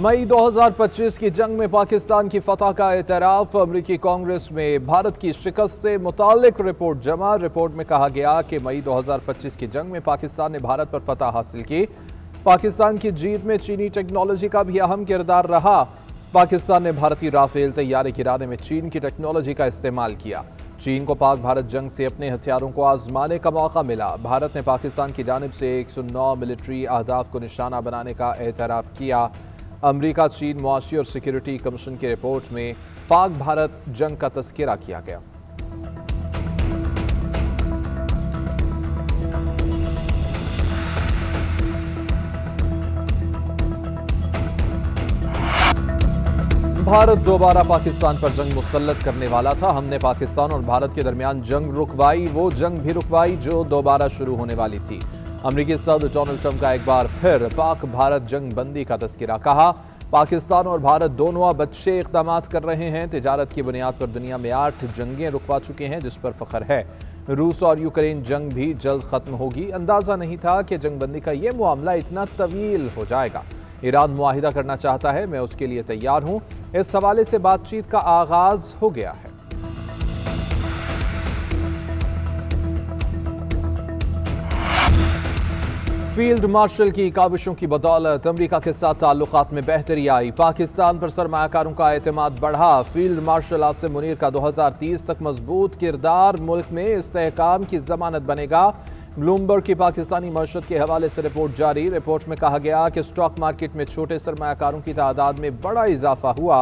मई 2025 की जंग में पाकिस्तान की फतह का एतराफ। अमरीकी कांग्रेस में भारत की शिकस्त से मुतालिक रिपोर्ट जमा। रिपोर्ट में कहा गया कि मई 2025 की जंग में पाकिस्तान ने भारत पर फतह हासिल की। पाकिस्तान की जीत में चीनी टेक्नोलॉजी का भी अहम किरदार रहा। पाकिस्तान ने भारतीय राफेल तैयारे गिराने में चीन की टेक्नोलॉजी का इस्तेमाल किया। चीन को पाक भारत जंग से अपने हथियारों को आजमाने का मौका मिला। भारत ने पाकिस्तान की जानिब से 109 मिलिट्री अहदाफ को निशाना बनाने का एतराफ किया। अमरीका चीन मुआशी और सिक्योरिटी कमीशन की रिपोर्ट में पाक भारत जंग का तस्करा किया गया। भारत दोबारा पाकिस्तान पर जंग मुसल्लत करने वाला था। हमने पाकिस्तान और भारत के दरमियान जंग रुकवाई, वो जंग भी रुकवाई जो दोबारा शुरू होने वाली थी। अमरीकी सदर डोनाल्ड ट्रंप का एक बार फिर पाक भारत जंग बंदी का तस्करा। कहा, पाकिस्तान और भारत दोनों अब अच्छे इक़दाम कर रहे हैं। तिजारत की बुनियाद पर दुनिया में 8 जंगें रुकवा चुके हैं, जिस पर फख्र है। रूस और यूक्रेन जंग भी जल्द खत्म होगी। अंदाजा नहीं था कि जंग बंदी का यह मामला इतना तवील हो जाएगा। ईरान मुआहिदा करना चाहता है, मैं उसके लिए तैयार हूं। इस हवाले से बातचीत का आगाज हो गया है। फील्ड मार्शल की काविशों की बदौलत अमरीका के साथ ताल्लुकात में बेहतरी आई। पाकिस्तान पर सरमायाकारों का एतमाद बढ़ा। फील्ड मार्शल आसिम मुनीर का 2030 तक मजबूत किरदार मुल्क में इस्तेहकाम की जमानत बनेगा। ब्लूमबर्ग की पाकिस्तानी मशहद के हवाले से रिपोर्ट जारी। रिपोर्ट में कहा गया कि स्टॉक मार्केट में छोटे सरमायाकारों की तादाद में बड़ा इजाफा हुआ।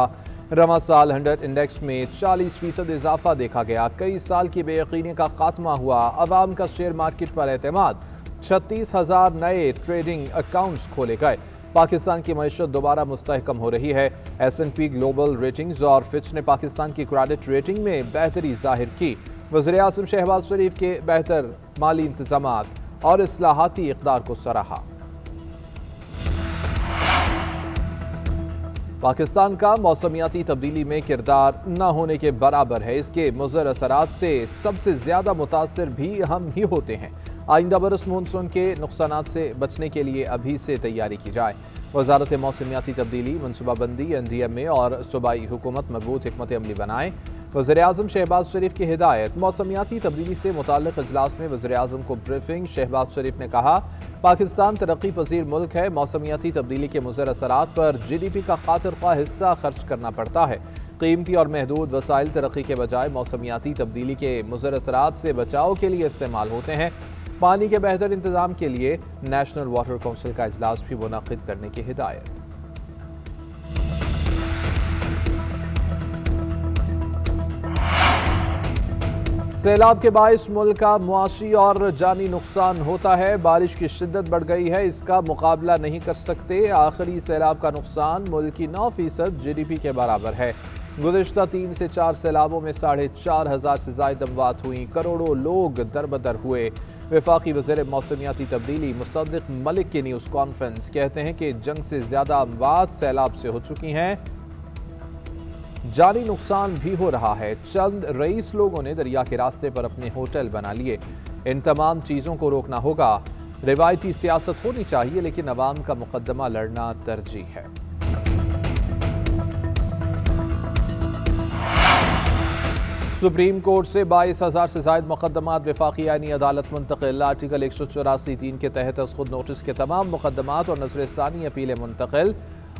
रवा साल 100 इंडेक्स में 40% इजाफा देखा गया। कई साल की बेयकीनी का खात्मा हुआ। अवाम का शेयर मार्केट पर एतमाद। 36,000 नए ट्रेडिंग अकाउंट्स खोले गए। पाकिस्तान की मईशत दोबारा मुस्तहकम हो रही है। S&P ग्लोबल रेटिंग्स और फिच ने पाकिस्तान की क्रेडिट रेटिंग में बेहतरी जाहिर की। वज़ीर-ए-आज़म शहबाज शरीफ के बेहतर माली इंतजामात और इस्लाहाती इक़दार को सराहा। पाकिस्तान का मौसमियाती तब्दीली में किरदार न होने के बराबर है। इसके मुज़र असरात से सबसे ज्यादा मुतासर भी हम ही होते हैं। आइंदा बरस मानसून के नुकसानात से बचने के लिए अभी से तैयारी की जाए। वजारत मौसमियाती तब्दीली, मनसूबाबंदी, NDMA और सूबाई हुकूमत मजबूत हिकमत अमली बनाए। वज़ीर-ए-आज़म शहबाज शरीफ की हिदायत। मौसमियाती तब्दीली से मुताल्लिक़ इजलास में वज़ीर-ए-आज़म को ब्रीफिंग। शहबाज शरीफ ने कहा, पाकिस्तान तरक्की पजीर मुल्क है। मौसमियाती तब्दीली के मुज़र असरात पर GDP का खातिर ख्वाह हिस्सा खर्च करना पड़ता है। कीमती और महदूद वसाइल तरक्की के बजाय मौसमियाती तब्दीली के मुज़र असरात से बचाव के लिए इस्तेमाल होते हैं। पानी के बेहतर इंतजाम के लिए नेशनल वाटर काउंसिल का इजलास भी मुनाकिद करने की हिदायत। सैलाब के बाइस मुल्क का मुआशी और जानी नुकसान होता है। बारिश की शिद्दत बढ़ गई है, इसका मुकाबला नहीं कर सकते। आखिरी सैलाब का नुकसान मुल्क की 9% GDP के बराबर है। गुज़िश्ता 3 से 4 सैलाबों में 4,500 से ज़ायद अमवात हुई। करोड़ों लोग दरबदर हुए। वफाकी वज़ीर मौसमियाती तब्दीली मुसद्दिक मलिक की न्यूज़ कॉन्फ्रेंस कहते हैं कि जंग से ज़्यादा अमवात सैलाब से हो चुकी हैं। जानी नुकसान भी हो रहा है। चंद रईस लोगों ने दरिया के रास्ते पर अपने होटल बना लिए। इन तमाम चीज़ों को रोकना होगा। रिवायती सियासत होनी चाहिए, लेकिन अवाम का मुकदमा लड़ना तरजीह है। सुप्रीम कोर्ट से 22,000 से ज़ायद मुकदमात वफाकी आईनी अदालत मुंतकिल। आर्टिकल 184(3) के तहत अज़ खुद नोटिस के तमाम मुकदमात और नज़र-ए-सानी अपीलें मुंतकिल।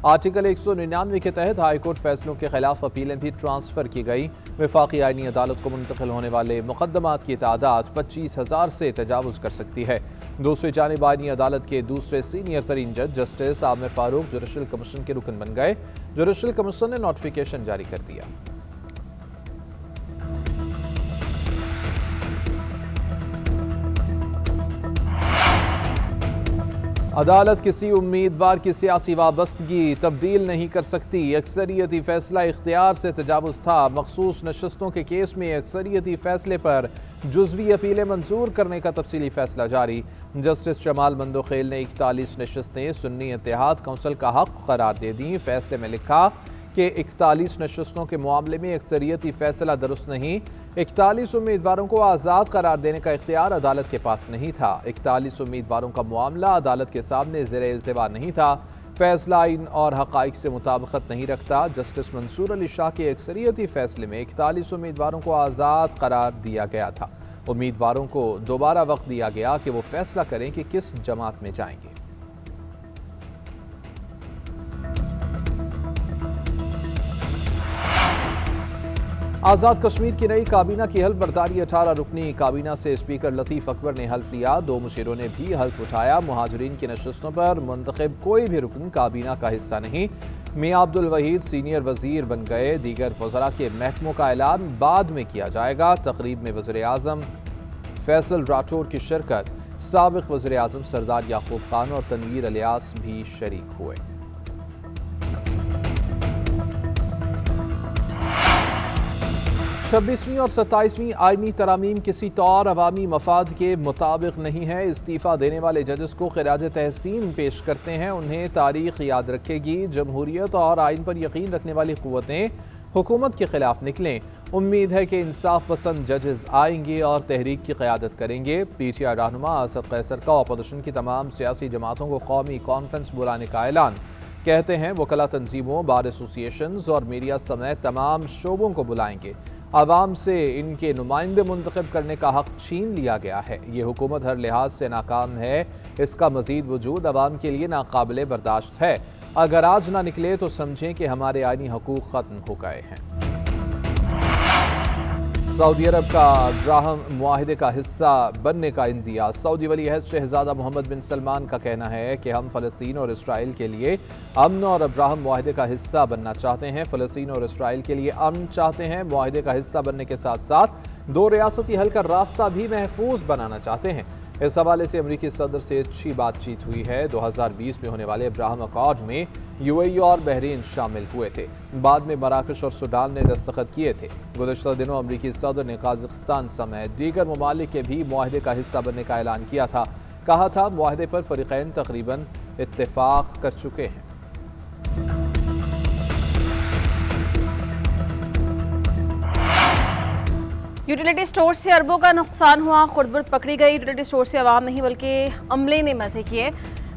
आर्टिकल 199 के तहत हाईकोर्ट फैसलों के खिलाफ अपीलें भी ट्रांसफ़र की गई। वफाकी आईनी अदालत को मुंतकिल होने वाले मुकदमात की तादाद 25,000 से तजावुज़ कर सकती है। दूसरी जानिब आईनी अदालत के दूसरे सीनियर तरीन जज justice Aamir Farooq judicial commission के रुकन बन गए। जुडिशल कमीशन ने नोटिफिकेशन जारी कर दिया। अदालत किसी उम्मीदवार की सियासी वाबस्तगी तब्दील नहीं कर सकती। अक्सरियती फैसला इख्तियार से तजावुज़ था। मखसूस नशस्तों के केस में अक्सरियती फैसले पर जुज़वी अपीलें मंजूर करने का तफसीली फैसला जारी। जस्टिस जमाल मंदोखेल ने 41 नशस्तें सुन्नी इत्तेहाद काउंसिल का हक करार दे दी। फैसले में लिखा कि 41 नशस्तों के मामले में अक्सरियती फैसला दुरुस्त नहीं। 41 उम्मीदवारों को आज़ाद करार देने का इख्तियार अदालत के पास नहीं था। 41 उम्मीदवारों का मामला अदालत के सामने ज़ेर इल्तिवा नहीं था। फैसला आइन और हक़ाइक़ से मुताबिकत नहीं रखता। जस्टिस मंसूर अली शाह के अक्सरियती फैसले में 41 उम्मीदवारों को आज़ाद करार दिया गया था। उम्मीदवारों को दोबारा वक्त दिया गया कि वो फैसला करें कि किस जमात में जाएंगे। आज़ाद कश्मीर की नई काबीना की हल्फ बर्दारी 18 रुकनी काबीना से स्पीकर लतीफ़ अकबर ने हल्फ लिया। 2 मुशीरों ने भी हल्फ उठाया। मुहाजिरीन की नशस्तों पर मुंतखब कोई भी रुकन काबीना का हिस्सा नहीं। मियां अब्दुल वहीद सीनियर वजीर बन गए। दीगर वज़रा के महकमों का ऐलान बाद में किया जाएगा। तकरीब में वज़ीर आज़म फैसल राठौर की शिरकत, साबिक़ वज़ीर आज़म सरदार याकूब खान और तनवीर इलियास भी शरीक हुए। 26वीं और 27वीं आईनी तरामीम किसी तौर अवामी मफाद के मुताबिक नहीं है। इस्तीफ़ा देने वाले जजेस को खिराज तहसीन पेश करते हैं। उन्हें तारीख याद रखेगी। जमहूरियत और आइन पर यकीन रखने वाली क़ुव्वतें हुकूमत के खिलाफ निकलें। उम्मीद है कि इंसाफ पसंद जजेस आएंगे और तहरीक की क़यादत करेंगे। PTI रहनुमा असद कैसर का अपोजिशन की तमाम सियासी जमातों को कौमी कॉन्फ्रेंस बुलाने का ऐलान। कहते हैं वकला तंजीमों, बार एसोसिएशंस और मीडिया समेत तमाम शोबों को बुलाएंगे। आवाम से इनके नुमाइंदे मुंतखब करने का हक छीन लिया गया है। ये हुकूमत हर लिहाज से नाकाम है। इसका मजीद वजूद आवाम के लिए नाकाबिले बर्दाश्त है। अगर आज ना निकले तो समझें कि हमारे आईनी हकूक खत्म हो गए हैं। सऊदी अरब का अब्राहम मुआहिदे का हिस्सा बनने का इंदिया। सऊदी वली अहद शहजादा मोहम्मद बिन सलमान का कहना है कि हम फ़लस्तीन और इसराइल के लिए अमन और अब्राहम मुआहिदे का हिस्सा बनना चाहते हैं। फ़लस्तीन और इसराइल के लिए अमन चाहते हैं। मुआहिदे का हिस्सा बनने के साथ साथ 2 रियासती हल का रास्ता भी महफूज बनाना चाहते हैं। इस हवाले से अमरीकी सदर से अच्छी बातचीत हुई है। 2020 में होने वाले अब्राहम अकॉर्ड में UAE और बहरीन शामिल हुए थे। बाद में मराकश और सूडान ने दस्तखत किए थे। गुज़श्ता दिनों अमरीकी सदर ने कजाकिस्तान समेत दीगर ममालिक के भी मुआहिदे का हिस्सा बनने का ऐलान किया था। कहा था मुआहिदे पर फरीक़ैन तकरीबन इत्तेफाक कर चुके हैं। यूटिलिटी स्टोर से अरबों का नुकसान हुआ, खुर्द-बुर्द पकड़ी गई। यूटिलिटी स्टोर से आवाम नहीं बल्कि अमले ने मजे किए।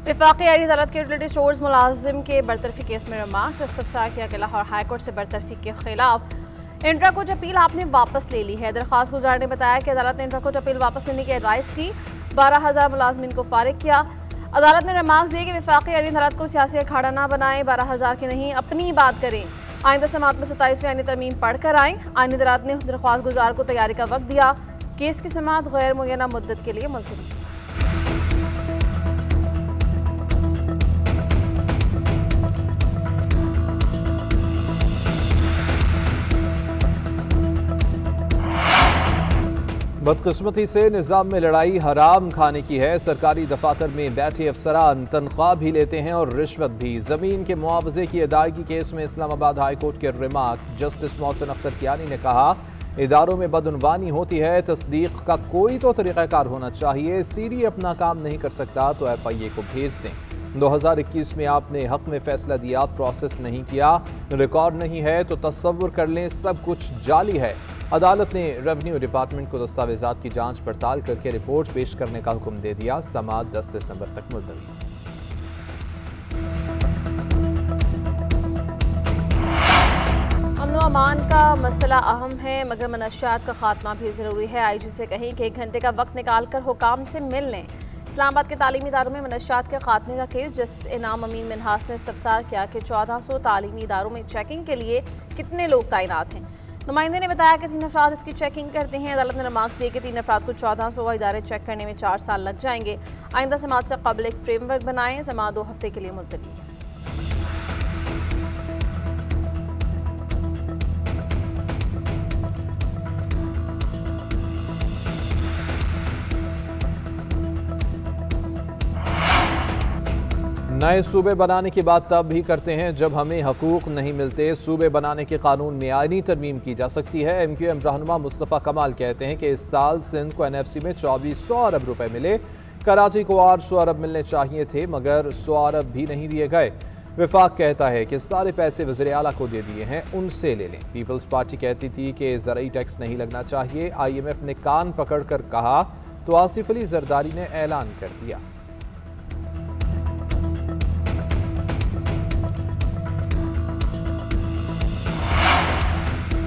वफाकी आईनी अदालत के यूटिलिटी स्टोर्स मुलाजिम के बरतरफी केस में रिमांड से इस्तफसार किया गया। लाहौर हाईकोर्ट से बरतरफी के खिलाफ इंट्राकोर्ट अपील आपने वापस ले ली है। दरख्वास्त गुजार ने बताया कि अदालत ने इंट्राकोर्ट अपील वापस लेने की एडवाइस की। 12,000 मुलाजमीन को फारिग किया। अदालत ने रिमार्क्स दिए कि वफाकी आईनी अदालत को सियासी अखाड़ा ना बनाए, 12,000 की नहीं अपनी बात करें। आइंदा समात में 27वीं आईनी तरमीम पढ़कर आएँ। आईनी अदालत ने दरख्वास्त गुजार को तैयारी का वक्त दिया। केस की समात गैर मुय्यना मुद्दत के लिए मुलतवी। बदकिस्मती से निज़ाम में लड़ाई हराम खाने की है। सरकारी दफातर में बैठे अफसरान तनख्वाह भी लेते हैं और रिश्वत भी। ज़मीन के मुआवजे की अदायगी केस में इस्लामाबाद हाई कोर्ट के रिमार्क्स। जस्टिस मोहसिन अख्तर कियानी ने कहा इदारों में बदउनवानी होती है, तस्दीक का कोई तो तरीक़ाकार होना चाहिए। CD अपना काम नहीं कर सकता तो FIA को भेज दें। 2021 में आपने हक में फैसला दिया, प्रोसेस नहीं किया, रिकॉर्ड नहीं है तो तसव्वुर कर लें सब कुछ जाली है। अदालत ने रेवेन्यू डिपार्टमेंट को दस्तावेजात की जांच पड़ताल करके रिपोर्ट पेश करने का हुक्म दे दिया। समाअत 10 दिसंबर तक मुलतवी। अमन व अमान का मसला अहम है मगर मनशियात का खात्मा भी ज़रूरी है। IG से कहीं कि 1 घंटे का वक्त निकाल कर हुकाम से मिल लें। इस्लामाबाद के तालीमी इदारों में मनशियात के खात्मे का केस। जस्टिस इनाम अमीन मिनहास ने इस्तफसार किया कि 1400 तालीमी इदारों में चेकिंग के लिए कितने लोग तैनात हैं। नुमाइंदे ने बताया कि 3 अफराद इसकी चेकिंग करते हैं। अदालत ने रिमार्क्स दिए कि 3 अफराद को 1400 इदारे चेक करने में 4 साल लग जाएंगे। आइंदा समात से कबल एक फ्रेमवर्क बनाएं। समात 2 हफ्ते के लिए मुलतवी है। नए सूबे बनाने की बात तब भी करते हैं जब हमें हकूक नहीं मिलते। सूबे बनाने के कानून में आईनी तरमीम की जा सकती है। MQM रहनुमा मुस्तफ़ा कमाल कहते हैं कि इस साल सिंध को NFC में 2400 अरब रुपए मिले। कराची को 800 अरब मिलने चाहिए थे मगर 100 अरब भी नहीं दिए गए। विफाक कहता है कि सारे पैसे वज़ीर आला को दे दिए हैं, उनसे ले लें। पीपल्स पार्टी कहती थी कि ज़राई टैक्स नहीं लगना चाहिए। IMF ने कान पकड़ कर कहा तो आसिफ अली जरदारी ने ऐलान कर दिया।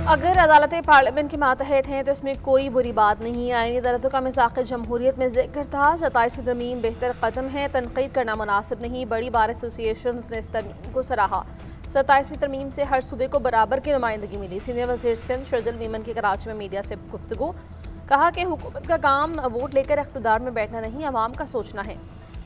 अगर अदालतें पार्लियामेंट के मातहत हैं तो इसमें कोई बुरी बात नहीं। आईनी अदालतों का मिज़ाक़ जमहूरियत में जिक्र था। 27वीं तरमीम बेहतर कदम है, तनकीद करना मुनासिब नहीं। बड़ी बार एसोसिएशन ने इस तरमीम को सराहा। 27वीं तरमीम से हर सूबे को बराबर की नुमाइंदगी मिली। सीनियर वज़ीर सिंध शर्जिल मीमन की कराची में मीडिया से गुफ्तगू, कहा कि हुकूमत का काम वोट लेकर इक़्तिदार में बैठना नहीं, अवाम का सोचना है।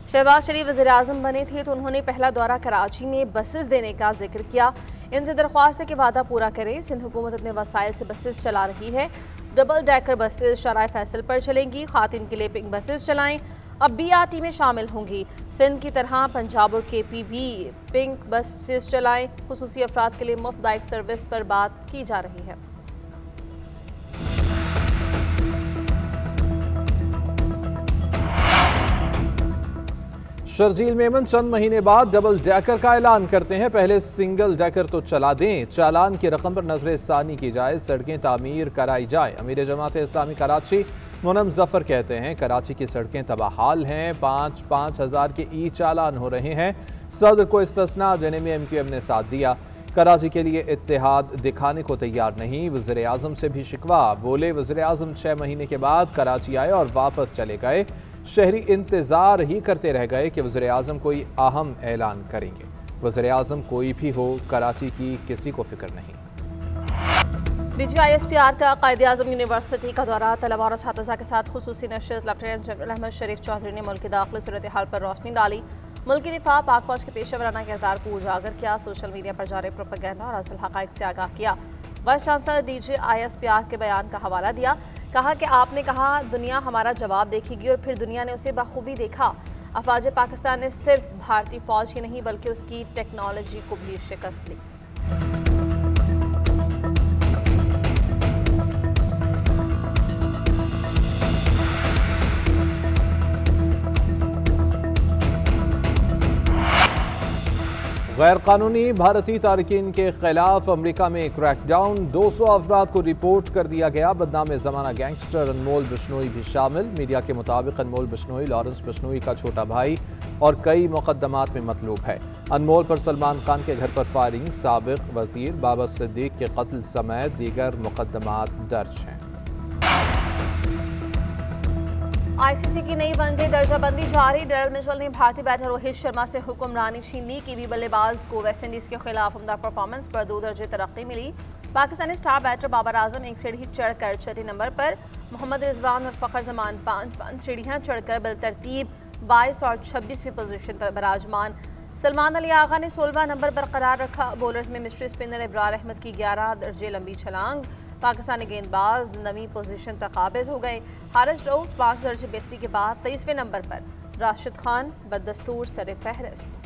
शहबाज शरीफ वज़ीर आज़म बने थे तो उन्होंने पहला दौरा कराची में बसेस देने का जिक्र किया। इनसे दरख्वास्त है कि वादा पूरा करें। सिंध हुकूमत अपने वसाइल से बसेस चला रही है। डबल डेकर बसेस शराय फैसल पर चलेंगी। खातिन के लिए पिंक बसेस चलाएं। अब BRT में शामिल होंगी। सिंध की तरह पंजाब और KP भी पिंक बसेस चलाएं। खुसूसी अफराद के लिए मुफ्त बाइक सर्विस पर बात की जा रही है। शर्जील मेमन चंद महीने बाद डबल डेकर का ऐलान करते हैं। पहले सिंगल डेकर तो चला दें, चालान की रकम पर नजर सानी की जाए, सड़कें तामीर कराई जाए। अमीर जमात इस्लामी कराची मुनम जफर कहते हैं कराची की सड़कें तबाहाल हैं। 5-5 हज़ार के चालान हो रहे हैं। सदर को इस्तिस्ना देने में MQM ने साथ दिया। कराची के लिए इत्तेहाद दिखाने को तैयार नहीं। वज़ीर आज़म से भी शिकवा, बोले वज़ीर आज़म 6 महीने के बाद कराची आए और वापस चले गए। शहरी इंतजार ही करते रह गए कि वज़ीर आज़म कोई अहम ऐलान करेंगे। वज़ीर आज़म कोई भी हो, कराची की किसी को फिक्र नहीं। DG ISPR का कायदे आज़म यूनिवर्सिटी का दौरा, तलबा और छात्रा के साथ खुसूसी नशिस्त। लेफ्टिनेंट जनरल अहमद शरीफ चौधरी ने मुल्क की दाखिली सूरत हाल पर रोशनी डाली। मुल्क की दिफा पाक फौज के पेशेवराना किरदार को उजागर किया। सोशल मीडिया पर जारी प्रोपेगेंडा और असल हक़ाइक़ से आगाह किया। वाइस चांसलर DG ISPR के बयान का हवाला दिया, कहा कि आपने कहा दुनिया हमारा जवाब देखेगी और फिर दुनिया ने उसे बखूबी देखा। अफवाज पाकिस्तान ने सिर्फ भारतीय फौज ही नहीं बल्कि उसकी टेक्नोलॉजी को भी शिकस्त दी। गैर कानूनी भारतीय तारकीन के खिलाफ अमरीका में क्रैकडाउन, 200 अफराद को रिपोर्ट कर दिया गया। बदनाम ज़माना गैंगस्टर अनमोल बिश्नोई भी शामिल। मीडिया के मुताबिक अनमोल बिश्नोई लॉरेंस बिश्नोई का छोटा भाई और कई मुकदमात में मतलूब है। अनमोल पर सलमान खान के घर पर फायरिंग, साबिक वजीर बाबर सिद्दीक के कत्ल समेत दीगर मुकदमात दर्ज हैं। ICC की नई वनडे दर्जाबंदी जारी। डेरल मिचेल ने भारतीय बैटर रोहित शर्मा से हुक्मरानी छीन ली। कीवी बल्लेबाज को वेस्टइंडीज के खिलाफ उम्दा परफॉर्मेंस पर 2 दर्जे तरक्की मिली। पाकिस्तानी स्टार बैटर बाबर आजम एक सीढ़ी चढ़कर 6 नंबर पर, मोहम्मद रिजवान और फखर जमान 5 सीढ़ियां चढ़कर बिलतरतीब 22 और 26वीं पोजीशन पर बराजमान। सलमान अली आगा ने 16वां नंबर बरकरार रखा। बॉलर्स में मिस्ट्री स्पिनर इब्रार अहमद की 11 दर्जे लंबी छलांग। पाकिस्तानी गेंदबाज 9वीं पोजीशन तक काबिज हो गए। हारिस रऊफ 5 दर्जे बेहतरी के बाद 23वें नंबर पर। राशिद खान बददस्तूर सर फहरिस्त।